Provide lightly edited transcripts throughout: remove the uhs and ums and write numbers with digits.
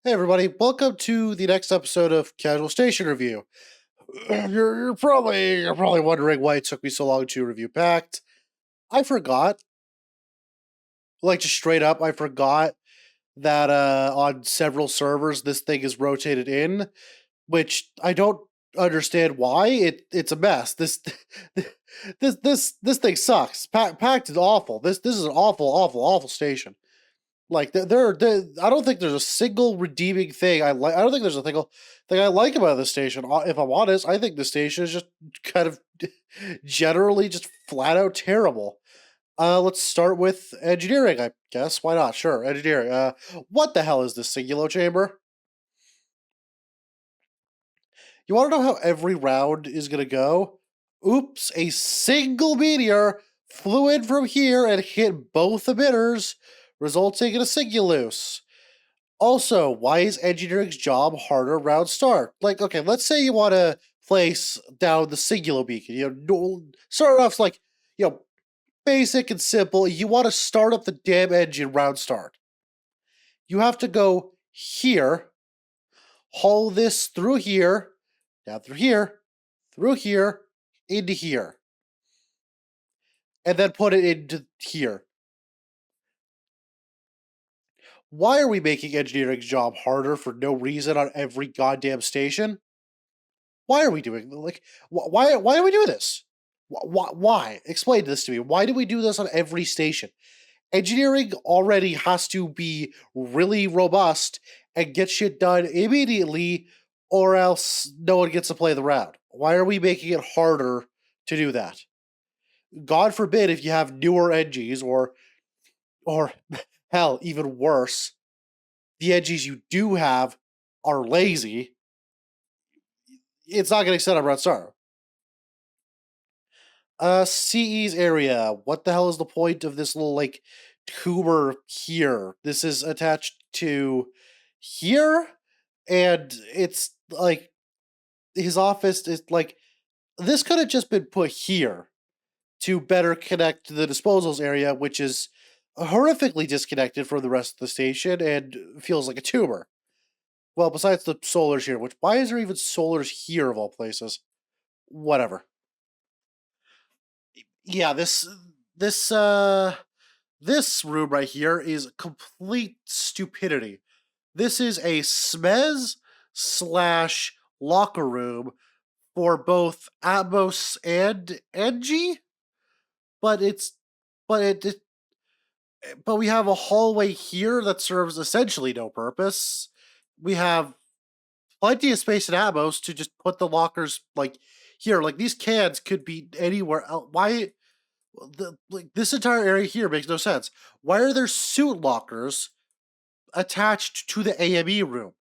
Hey everybody, welcome to the next episode of Casual Station Review. You're probably wondering why it took me so long to review Pact. I forgot, like just straight up, I forgot that on several servers this thing is rotated in, which I don't understand why. It's a mess. This thing sucks. Pact is awful. This is an awful station. Like I don't think there's a single redeeming thing I like. I don't think there's a single thing I like about this station. If I'm honest, I think the station is just kind of generally just flat out terrible. Let's start with engineering. I guess why not? Sure, engineering. What the hell is this singular chamber? You want to know how every round is gonna go? Oops! A single meteor flew in from here and hit both emitters, resulting in a singulus. Also, why is engineering's job harder round start? Like, okay, let's say you want to place down the singular beacon. Start off like, basic and simple. You want to start up the damn engine round start. You have to go here, haul this through here, down through here, into here, and then put it into here. Why are we making engineering's job harder for no reason on every goddamn station? Why are we doing like why are we doing this? Why? Explain this to me. Why do we do this on every station? Engineering already has to be really robust and get shit done immediately, or else no one gets to play the round. Why are we making it harder to do that? God forbid if you have newer NGs or hell, even worse, the NGs you do have are lazy. It's not getting set up round start. CE's area. What the hell is the point of this little like tuber here? This is attached to here, and it's like his office is like this could have just been put here to better connect to the disposals area, which is horrifically disconnected from the rest of the station and feels like a tumor. Well, besides the solars here, which why is there even solars here of all places? Whatever. Yeah, this this room right here is complete stupidity. This is a smez slash locker room for both Atmos and NG, but it's but it but we have a hallway here that serves essentially no purpose. We have plenty of space in Atmos to just put the lockers like here. Like these cans could be anywhere else. Why this entire area here makes no sense. Why are there suit lockers attached to the AME room?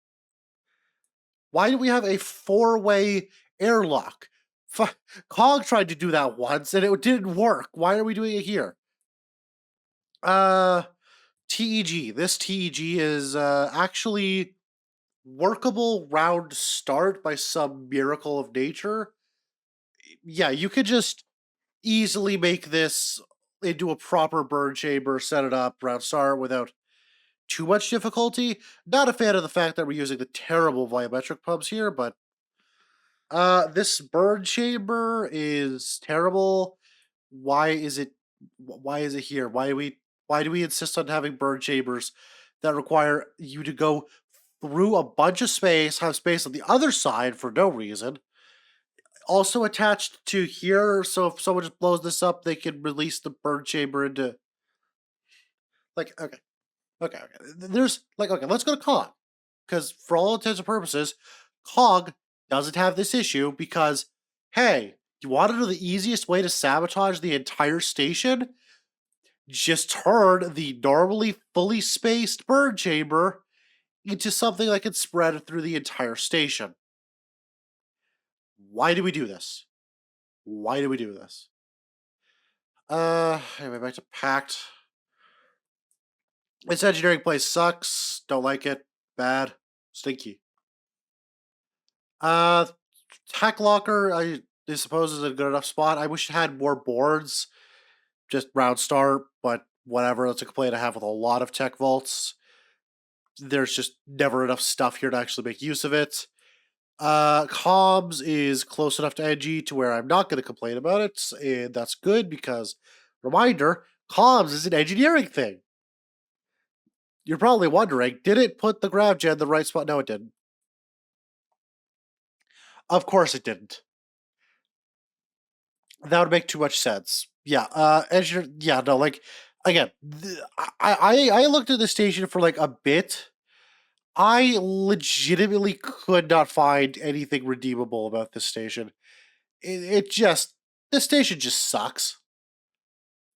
Why do we have a four-way airlock? Cog tried to do that once and it didn't work. Why are we doing it here? Uh, TEG. This TEG is actually workable round start by some miracle of nature. Yeah, you could just easily make this into a proper burn chamber, set it up, round start without too much difficulty. Not a fan of the fact that we're using the terrible volumetric pumps here, but this burn chamber is terrible. Why is it here? Why do we insist on having burn chambers that require you to go through a bunch of space, have space on the other side for no reason? Also attached to here, so if someone just blows this up, they can release the burn chamber into like okay. There's like okay, let's go to Cog. Because for all intents and purposes, Cog doesn't have this issue because hey, you want to know the easiest way to sabotage the entire station? Just turn the normally fully spaced burn chamber into something that can spread through the entire station. Why do we do this? Why do we do this? Anyway, back to Pact. This engineering place sucks. Don't like it. Bad. Stinky. Uh, Tech Locker, I suppose is a good enough spot. I wish it had more boards. Just round start, but whatever. That's a complaint I have with a lot of tech vaults. there's just never enough stuff here to actually make use of it. Comms is close enough to NG to where I'm not going to complain about it, and that's good because, reminder, comms is an engineering thing. You're probably wondering, did it put the grav gen in the right spot? No, it didn't. Of course it didn't. That would make too much sense. Yeah, engineer. Yeah, no, like again, I looked at the station for like a bit. I legitimately could not find anything redeemable about this station. It just this station just sucks.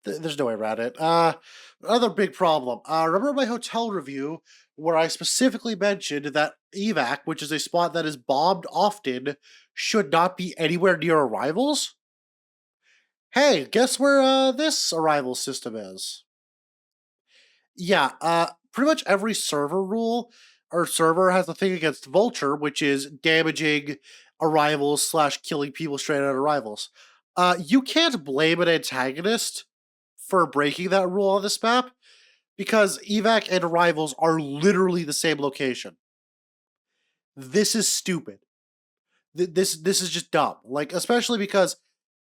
There's no way around it. Another big problem. Remember my hotel review where I specifically mentioned that evac, which is a spot that is bombed often, should not be anywhere near arrivals? Hey, guess where this arrival system is? Yeah, pretty much every server rule or server has a thing against Vulture, which is damaging arrivals slash killing people straight out of arrivals. You can't blame an antagonist for breaking that rule on this map because evac and arrivals are literally the same location. This is stupid. This is just dumb. Like especially because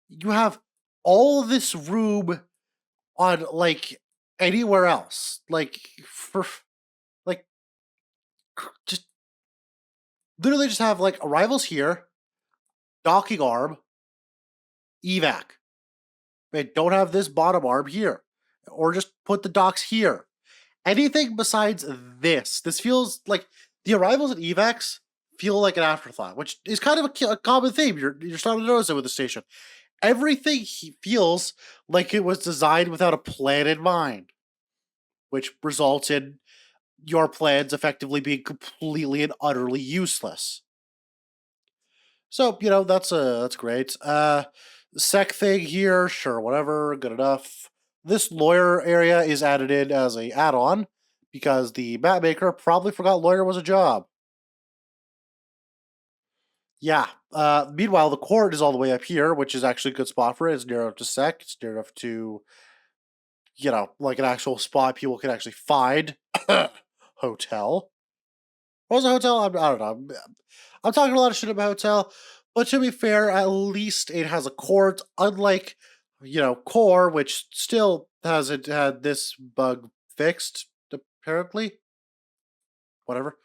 you have all this room on like anywhere else. Like for like just literally just have like arrivals here, docking arm, evac. They don't have this bottom arm here. Or just put the docks here. Anything besides this feels like the arrivals and evacs feel like an afterthought, which is kind of a common theme. You're starting to notice it with the station. Everything feels like it was designed without a plan in mind, which results in your plans effectively being completely and utterly useless. So that's great. Sec thing here, sure, whatever, good enough. This lawyer area is added in as a add-on because the map maker probably forgot lawyer was a job. Yeah. Meanwhile, the court is all the way up here, which is actually a good spot for it. It's near enough to sec. It's near enough to, like an actual spot people can actually find. Hotel. What was a hotel? I don't know. I'm talking a lot of shit about hotel, but to be fair, at least it has a court, unlike, core, which still hasn't had this bug fixed, apparently. Whatever.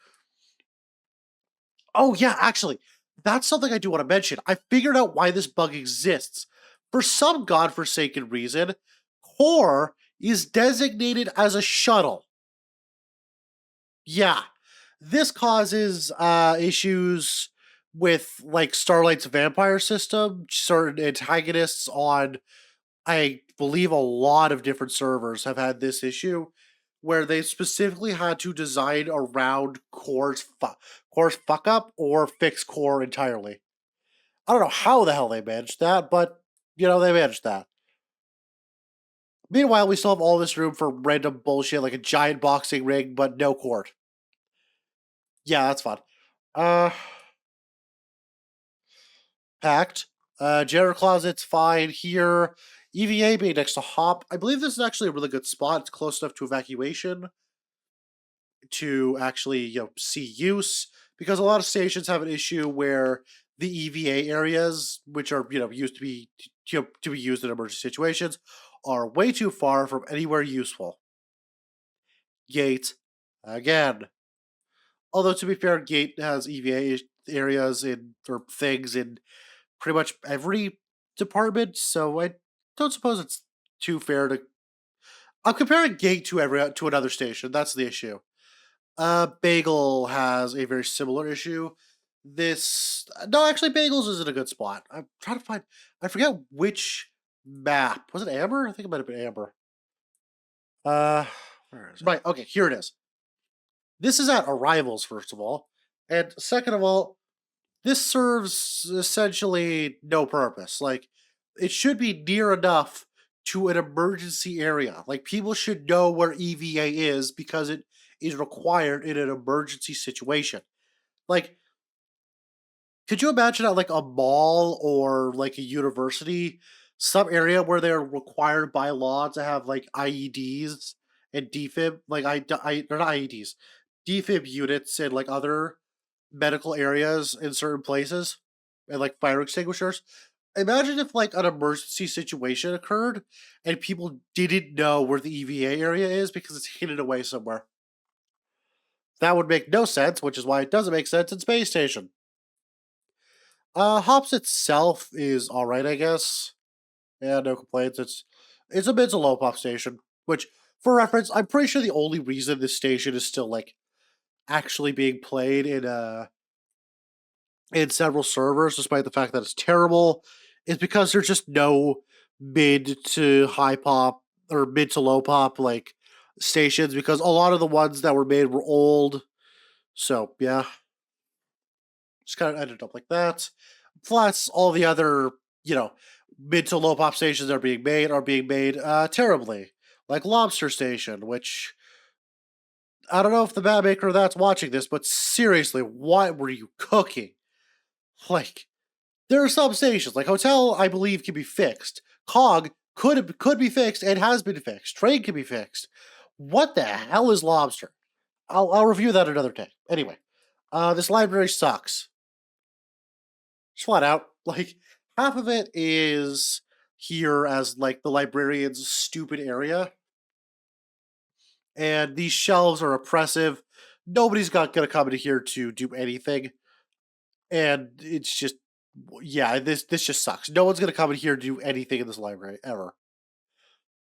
Oh, yeah, actually, that's something I do want to mention. I figured out why this bug exists. For some godforsaken reason, core is designated as a shuttle. Yeah, this causes issues with like Starlight's vampire system. Certain antagonists on, I believe, a lot of different servers have had this issue where they specifically had to design around core's fuck up or fix core entirely. I don't know how the hell they managed that, but they managed that. Meanwhile, we still have all this room for random bullshit like a giant boxing ring, but no court. Yeah, that's fun. Uh, Packed. Janitor closet's fine here. EVA being next to Hop. I believe this is actually a really good spot. It's close enough to evacuation to actually see use because a lot of stations have an issue where the EVA areas, which are used to be to be used in emergency situations, are way too far from anywhere useful. Gate again. Although to be fair, Gate has EVA areas in or things in pretty much every department, so I don't suppose it's too fair to. I'm comparing Gate to another station. That's the issue. Bagel has a very similar issue. This no, actually, Bagels is in a good spot. I'm trying to find. I forget which map was it. Amber? I think it might have been Amber. Uh, where is it? Right. Okay, here it is. This is at arrivals, first of all, and second of all, this serves essentially no purpose. Like, it should be near enough to an emergency area. Like, people should know where EVA is because it is required in an emergency situation. Like, could you imagine at like a mall or like a university, some area where they're required by law to have like IEDs and defib? Like, they're not IEDs, defib units and like other medical areas in certain places and like fire extinguishers. Imagine if like an emergency situation occurred and people didn't know where the EVA area is because it's hidden away somewhere. That would make no sense, which is why it doesn't make sense in Space Station. Hops itself is alright, I guess. Yeah, no complaints. It's a mid to low pop station, which for reference, I'm pretty sure the only reason this station is still like actually being played in several servers, despite the fact that it's terrible, is because there's just no mid to high pop or mid to low pop like stations because a lot of the ones that were made were old. So yeah, just kind of ended up like that. Plus, all the other mid to low pop stations that are being made terribly, like Lobster Station, which I don't know if the map maker of that's watching this, but seriously, what were you cooking? Like, there are some stations, like Hotel, I believe, can be fixed. Cog could be fixed and has been fixed. Train can be fixed. What the hell is Lobster? I'll review that another day. Anyway, this library sucks. Just flat out. Like, half of it is here as like the librarian's stupid area, and these shelves are oppressive. Nobody's gonna come in here to do anything, and it's just yeah, this just sucks. No one's gonna come in here to do anything in this library ever.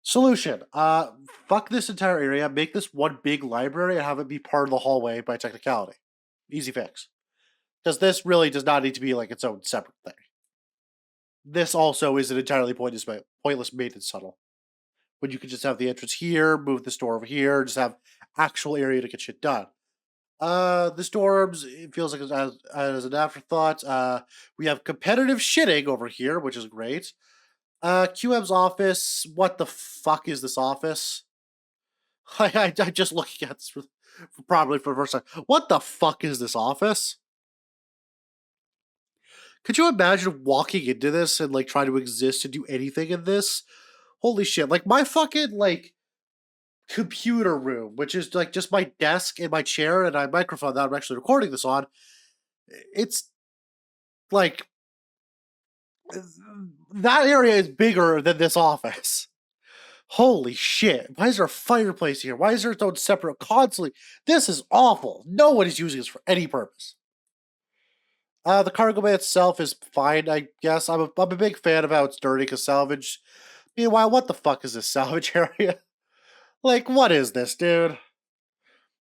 Solution: fuck this entire area. Make this one big library and have it be part of the hallway by technicality. Easy fix. Because this really does not need to be like its own separate thing. This also is an entirely pointless maintenance tunnel. When you could just have the entrance here, move this door over here, just have actual area to get shit done. The storms, it feels like as an afterthought. We have competitive shitting over here, which is great. QM's office. What the fuck is this office? I just looking at this probably for the first time. What the fuck is this office? Could you imagine walking into this and like trying to exist and do anything in this? Holy shit! Like my fucking like computer room, which is like just my desk and my chair and my microphone that I'm actually recording this on. It's like that area is bigger than this office. Holy shit. Why is there a fireplace here? Why is there its own separate constantly? This is awful. No one is using this for any purpose. The cargo bay itself is fine, I guess. I'm a big fan of how it's dirty because salvage. Meanwhile, what the fuck is this salvage area? Like, what is this, dude?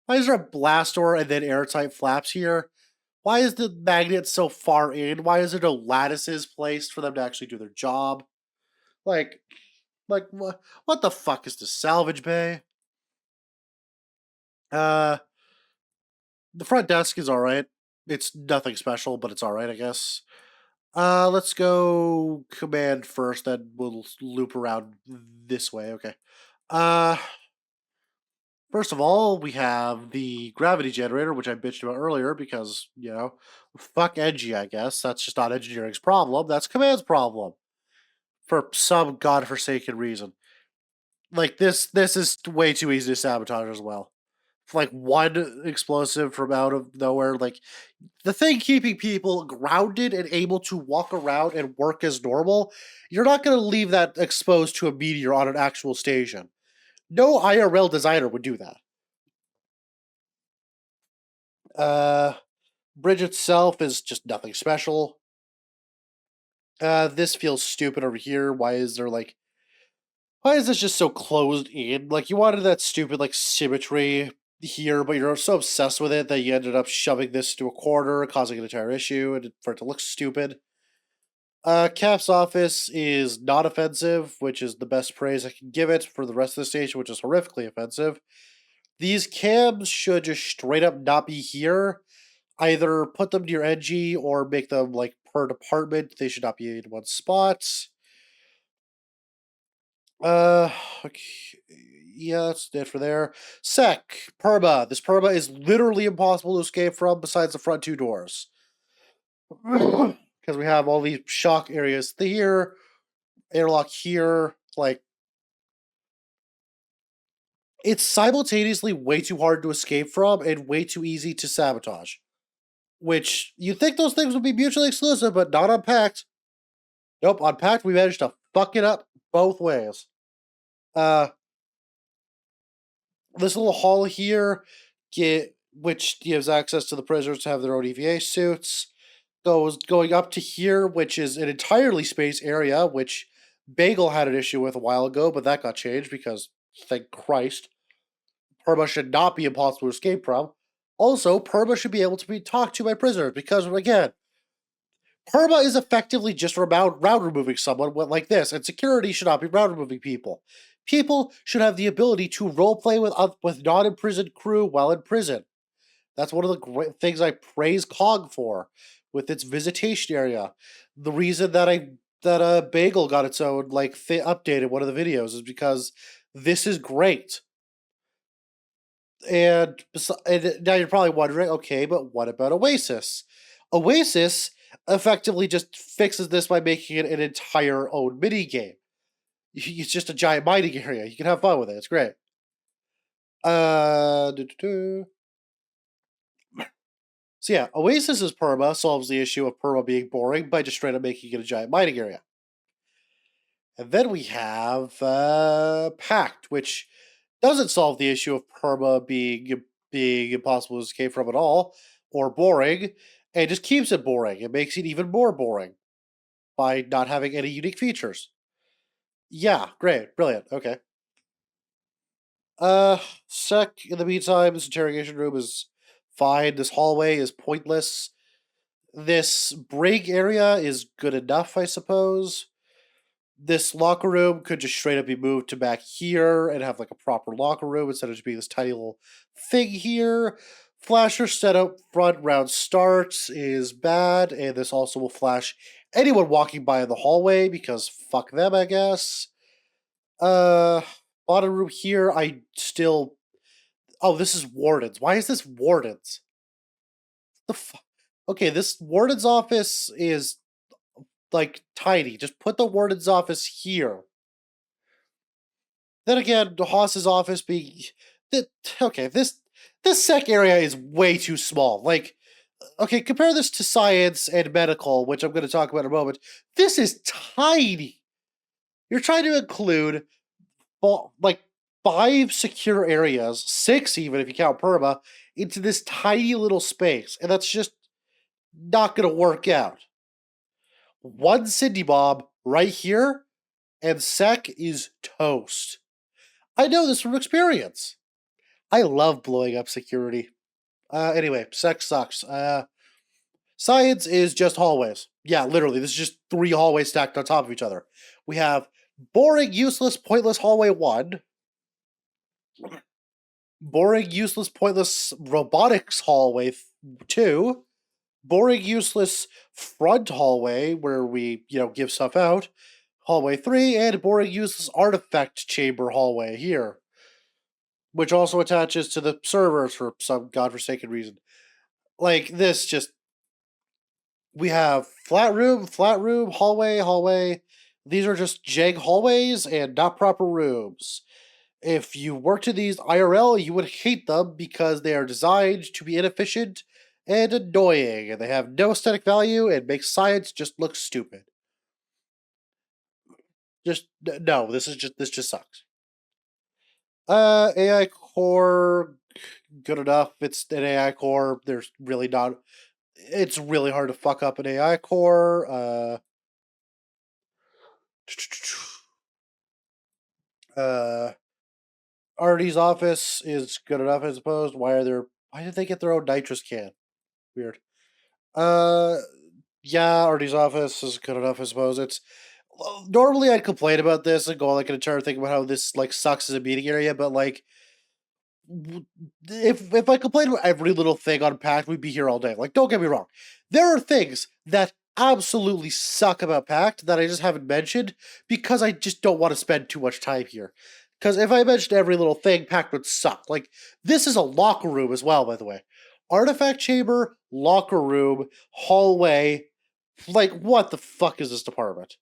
Why is there a blast door and then airtight flaps here? Why is the magnet so far in? Why is there no lattices placed for them to actually do their job? Like, what the fuck is the salvage bay? Uh, the front desk is alright. It's nothing special, but it's alright, I guess. Let's go command first, then we'll loop around this way. Okay. Uh, First of all, we have the gravity generator, which I bitched about earlier because, fuck Engie, I guess. That's just not engineering's problem. That's command's problem. For some godforsaken reason. Like, this is way too easy to sabotage as well. Like, one explosive from out of nowhere. Like, the thing keeping people grounded and able to walk around and work as normal, you're not going to leave that exposed to a meteor on an actual station. No IRL designer would do that. Uh, Bridge itself is just nothing special. This feels stupid over here. Why is this just so closed in? Like, you wanted that stupid, like, symmetry here, but you're so obsessed with it that you ended up shoving this to a corner, causing an entire issue, and for it to look stupid. Cap's office is not offensive, which is the best praise I can give it for the rest of the station, which is horrifically offensive. These cabs should just straight up not be here. Either put them near Edgy or make them like per department. They should not be in one spot. Okay. Yeah, that's it for there. Sec, Perma. This Perma is literally impossible to escape from besides the front two doors. Because we have all these shock areas here, airlock here, like It's simultaneously way too hard to escape from and way too easy to sabotage. Which you'd think those things would be mutually exclusive, but not on Pact. Nope, on Pact we managed to fuck it up both ways. Uh, this little hall here, which gives access to the prisoners to have their own EVA suits, going up to here, which is an entirely space area, which Bagel had an issue with a while ago, but that got changed because, thank Christ, Perma should not be impossible to escape from. Also, Perma should be able to be talked to by prisoners because, again, Perma is effectively just round removing someone like this, and security should not be round removing people. People should have the ability to roleplay with non-imprisoned crew while in prison. That's one of the great things I praise COG for, with its visitation area. The reason that Bagel got its own update in one of the videos is because this is great. And now you're probably wondering, okay, but what about Oasis? Oasis effectively just fixes this by making it an entire own mini game. It's just a giant mining area. You can have fun with it. It's great. So yeah, Oasis's perma solves the issue of perma being boring by just straight up making it a giant mining area. And then we have Pact, which doesn't solve the issue of perma being impossible to escape from at all, or boring, and just keeps it boring. It makes it even more boring by not having any unique features. Yeah, great, brilliant, okay. Sec, in the meantime, this interrogation room is fine. This hallway is pointless. This break area is good enough, I suppose. This locker room could just straight up be moved to back here and have like a proper locker room instead of just being this tiny little thing here. Flasher set up front round starts is bad, and this also will flash anyone walking by in the hallway because fuck them, I guess. Bottom room here, I still. Oh, this is Warden's. Why is this Warden's? The fuck? Okay, this Warden's office is like tiny. Just put the Warden's office here. Then again, Haas's office being okay, this sec area is way too small. Like, okay, compare this to science and medical, which I'm going to talk about in a moment. This is tiny. You're trying to include like 5 secure areas, 6 even if you count perma, into this tiny little space, and that's just not going to work out. One Cindy Bob right here, and sec is toast. I know this from experience. I love blowing up security. Anyway, sec sucks. Science is just hallways. Yeah, literally, this is just 3 hallways stacked on top of each other. We have boring, useless, pointless hallway 1, boring, useless, pointless robotics hallway 2, boring, useless front hallway where we, give stuff out, hallway 3, and boring, useless artifact chamber hallway here, which also attaches to the servers for some godforsaken reason. Like, this just. We have flat room, hallway, hallway. These are just jag hallways and not proper rooms. If you worked in these IRL, you would hate them because they are designed to be inefficient and annoying, and they have no aesthetic value and make science just look stupid. Just no, this just sucks. AI core, good enough. It's an AI core. There's really not. It's really hard to fuck up an AI core. Artie's office is good enough, I suppose. Why did they get their own nitrous can? Weird. Uh, yeah, Artie's office is good enough, I suppose. It's normally I'd complain about this and go like an entire thing about how this sucks as a meeting area, but if I complained about every little thing on Pact, we'd be here all day. Like, don't get me wrong, there are things that absolutely suck about Pact that I just haven't mentioned because I just don't want to spend too much time here. Because if I mentioned every little thing, Pact would suck. Like, this is a locker room as well, by the way. Artifact chamber, locker room, hallway. Like, what the fuck is this department?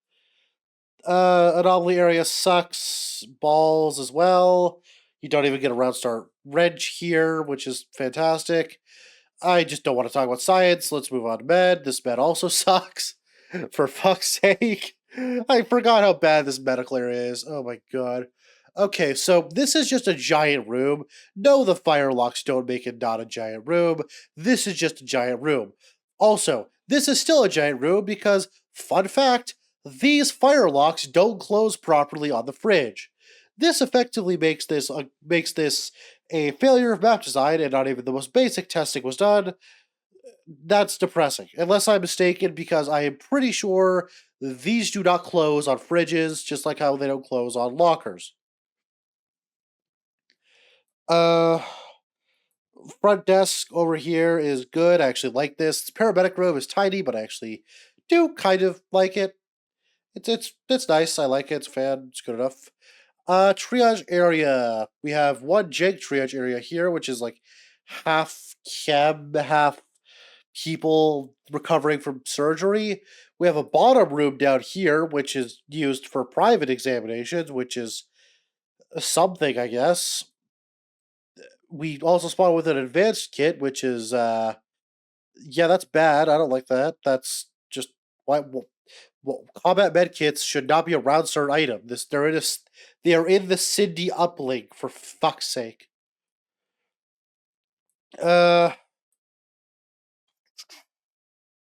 Anomaly area sucks balls as well. You don't even get a round start wrench here, which is fantastic. I just don't want to talk about science. Let's move on to med. This med also sucks. For fuck's sake. I forgot how bad this medical area is. Oh my god. Okay, so this is just a giant room. No, the fire locks don't make it not a giant room. This is just a giant room. Also, this is still a giant room because, fun fact, these fire locks don't close properly on the fridge. This effectively makes this a failure of map design, and not even the most basic testing was done. That's depressing, unless I'm mistaken, because I am pretty sure these do not close on fridges, just like how they don't close on lockers. Uh, Front desk over here is good. I actually like this. Paramedic room is tiny, but I actually do kind of like it. It's nice. I like it. It's fan. It's good enough. Triage area. We have one jank triage area here, which is like half chem, half people recovering from surgery. We have a bottom room down here, which is used for private examinations, which is something, I guess. We also spawn with an advanced kit, which is yeah, that's bad. I don't like that. That's just why. Well, combat med kits should not be a round start item. They are in the Cindy uplink for fuck's sake. Uh,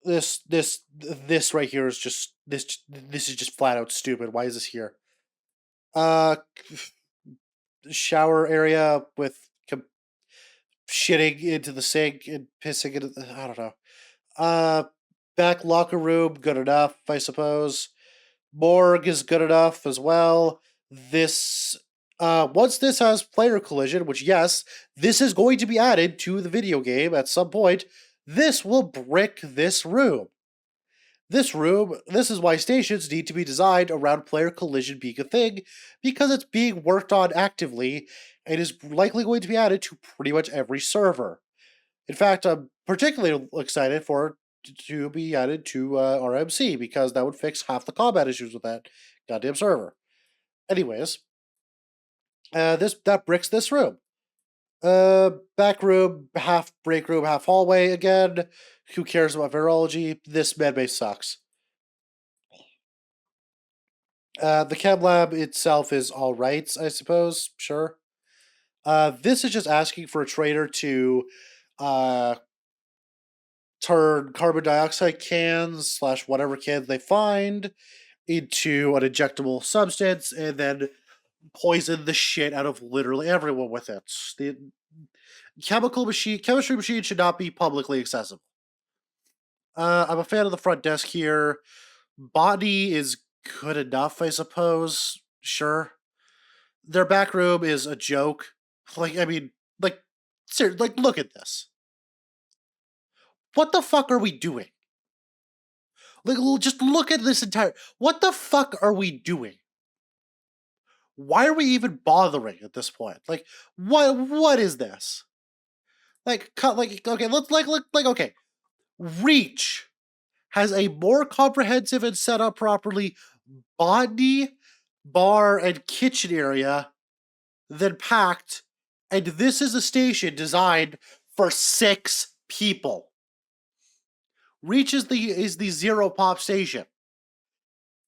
this right here is just this is just flat out stupid. Why is this here? Uh, Shower area with shitting into the sink and pissing into. I don't know. Uh, Back locker room, good enough, I suppose. Morgue is good enough as well. This once this has player collision, which yes, this is going to be added to the video game at some point, this will brick this room. This is why stations need to be designed around player collision being a thing, because it's being worked on actively and is likely going to be added to pretty much every server. In fact, I'm particularly excited for it to be added to RMC because that would fix half the combat issues with that goddamn server. Anyways, this that bricks this room. Back room, half break room, half hallway. Again, who cares about virology? This medbay sucks. The chem lab itself is all right, I suppose. Sure. This is just asking for a trader to uh, turn carbon dioxide cans slash whatever cans they find into an injectable substance and then poison the shit out of literally everyone with it. The chemistry machine should not be publicly accessible. I'm a fan of the front desk here. Botany is good enough, I suppose. Sure. Their back room is a joke. Like, I mean, like, seriously, like, look at this. What the fuck are we doing? Like, just look at this entire. What the fuck are we doing? Why are we even bothering at this point? Like, what is this? Like, okay, let's like okay. Reach has a more comprehensive and set up properly botany, bar, and kitchen area than Pact, and this is a station designed for 6 people. Reach is the zero pop station.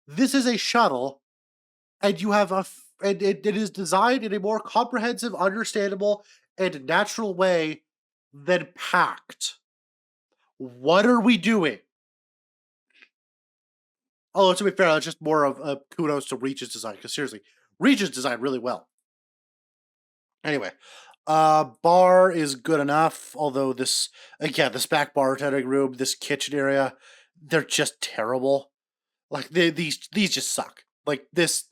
This is a shuttle, and you have and it is designed in a more comprehensive, understandable, and natural way than Pact. What are we doing? Oh, to be fair, that's just more of a kudos to Reach's design, because seriously, Reach's designed really well. Anyway, bar is good enough, although this back bartending room, this kitchen area, they're just terrible. Like these just suck. Like this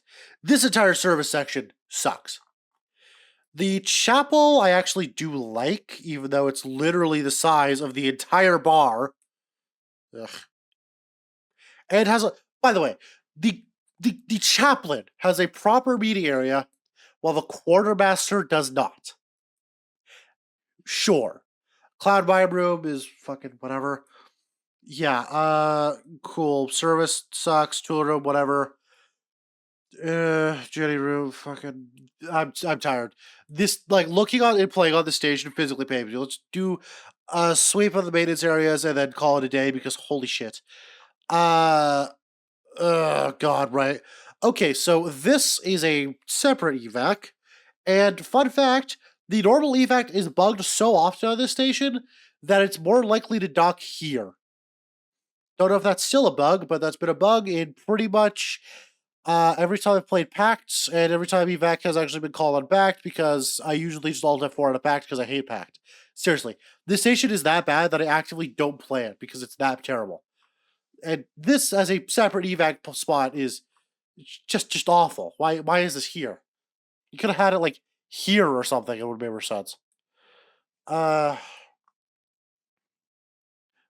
entire service section sucks. The chapel I actually do like, even though it's literally the size of the entire bar. Ugh. And it has a, by the way, the chaplain has a proper meeting area while the quartermaster does not. Sure. Cloud Vibe Room is fucking whatever. Yeah, cool. Service sucks, tool room, whatever. Jenny Room, fucking. I'm tired. This like looking on and playing on the station physically pains me. Let's do a sweep of the maintenance areas and then call it a day because holy shit. Uh, God, right. Okay, so this is a separate evac, and fun fact: the normal evac is bugged so often on this station that it's more likely to dock here. Don't know if that's still a bug, but that's been a bug in pretty much every time I've played Pact, and every time evac has actually been called on Pact because I usually just alt F4 on a Pact because I hate Pact. Seriously, this station is that bad that I actively don't play it because it's that terrible. And this as a separate evac spot is just awful. Why is this here? You could have had it like here or something. It would have made more sense. Uh,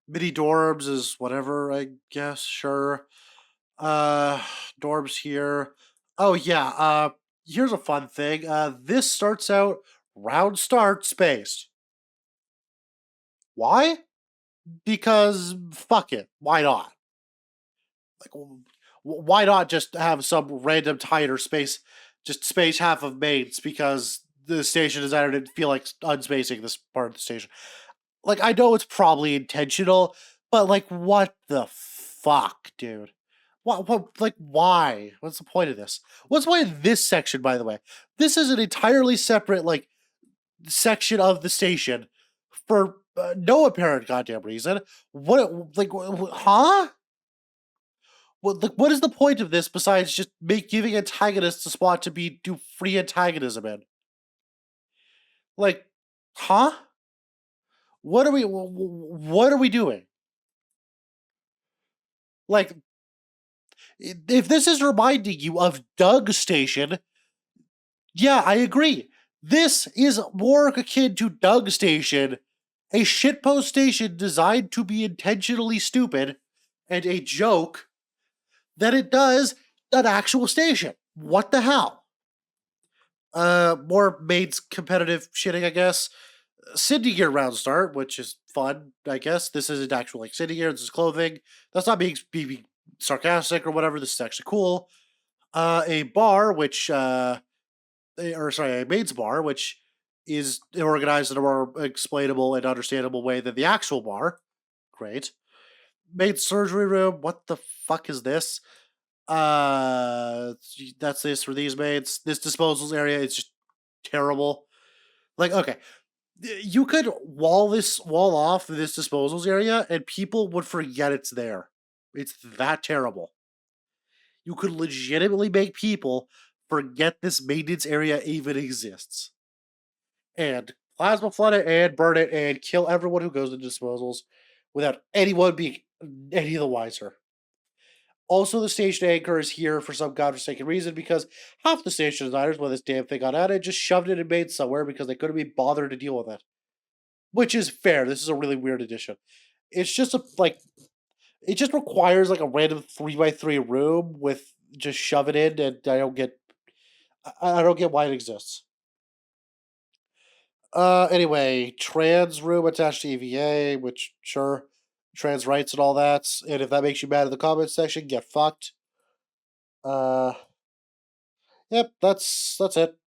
Mini dorms is whatever, I guess. Sure. Uh, dorms here. Oh yeah. Here's a fun thing. This starts out round start spaced. Why? Because fuck it. Why not? Like, why not just have some random tighter space? Just space half of mains because the station designer didn't feel like unspacing this part of the station. Like, I know it's probably intentional, but like, what the fuck, dude? What, like, why? What's the point of this? What's the point of this section, by the way? This is an entirely separate, like, section of the station for no apparent goddamn reason. What, like, huh? What is the point of this besides just giving antagonists a spot to do free antagonism in? Like, huh? What are we doing? Like, if this is reminding you of Doug Station, yeah, I agree. This is more akin to Doug Station, a shitpost station designed to be intentionally stupid and a joke, than it does an actual station. What the hell? More maids competitive shitting, I guess. Sydney gear round start, which is fun, I guess. This isn't actual like Sydney gear, this is clothing. That's not being sarcastic or whatever. This is actually cool. A bar, which or sorry, a maid's bar, which is organized in a more explainable and understandable way than the actual bar. Great. Maid surgery room. What the fuck is this? That's this for these maids. This disposals area is just terrible. Like, okay, you could wall off this disposals area, and people would forget it's there. It's that terrible. You could legitimately make people forget this maintenance area even exists. And plasma flood it and burn it and kill everyone who goes into disposals without anyone being any the wiser. Also, the station anchor is here for some godforsaken reason because half the station designers, when this damn thing got added, just shoved it in main somewhere because they couldn't be bothered to deal with it. Which is fair. This is a really weird addition. It's just it just requires like a random 3x3 room with just shove it in, and I don't get why it exists. Anyway, trans room attached to EVA, which sure, trans rights and all that. And if that makes you mad in the comments section, get fucked. Uh, yep, that's it.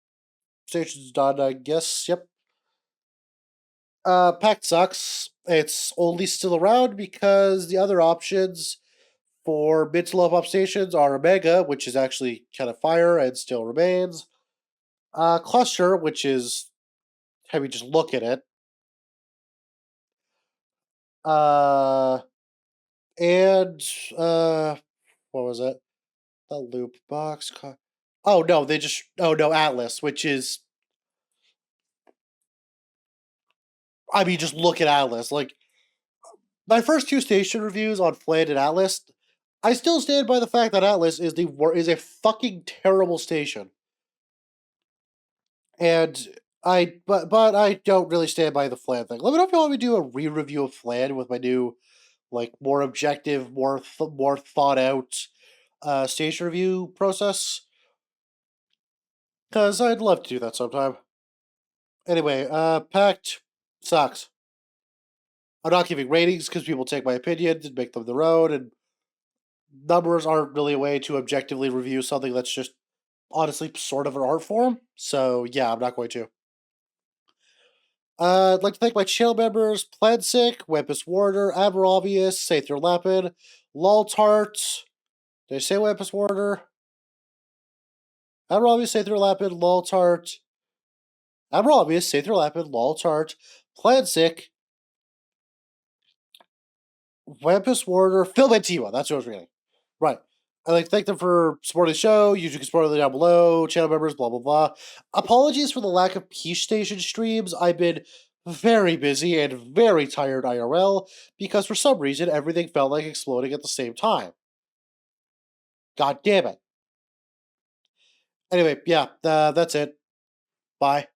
Station's done, I guess. Yep. Pact sucks. It's only still around because the other options for mid to low pop stations are Omega, which is actually kind of fire and still remains. Cluster, which is have you just look at it. Uh, and what was it? The loop box. Oh no, oh no, Atlas, which is I mean, just look at Atlas. Like my first two station reviews on Flan and Atlas, I still stand by the fact that Atlas is a fucking terrible station. And but I don't really stand by the Flan thing. Let me know if you want me to do a re-review of Flan with my new, like, more objective, more thought out station review process. Because I'd love to do that sometime. Anyway, Pact sucks. I'm not giving ratings because people take my opinions and make them their own, and numbers aren't really a way to objectively review something that's just honestly sort of an art form. So yeah, I'm not going to. I'd like to thank my channel members: Plansick, Wempus Warder, Abrovius, Sather Lapid, Loltart. Did I say Wempus Warder? Abrovius, Sather Lapid, Loltart. Abrovius, Sather Lapid, Loltart, Plansick, Wempus Warder, Phil Bentima. That's what I was reading. Right. I'd like to thank them for supporting the show. You can support them down below. Channel members, blah, blah, blah. Apologies for the lack of Peach Station streams. I've been very busy and very tired IRL because for some reason everything felt like exploding at the same time. God damn it. Anyway, yeah, that's it. Bye.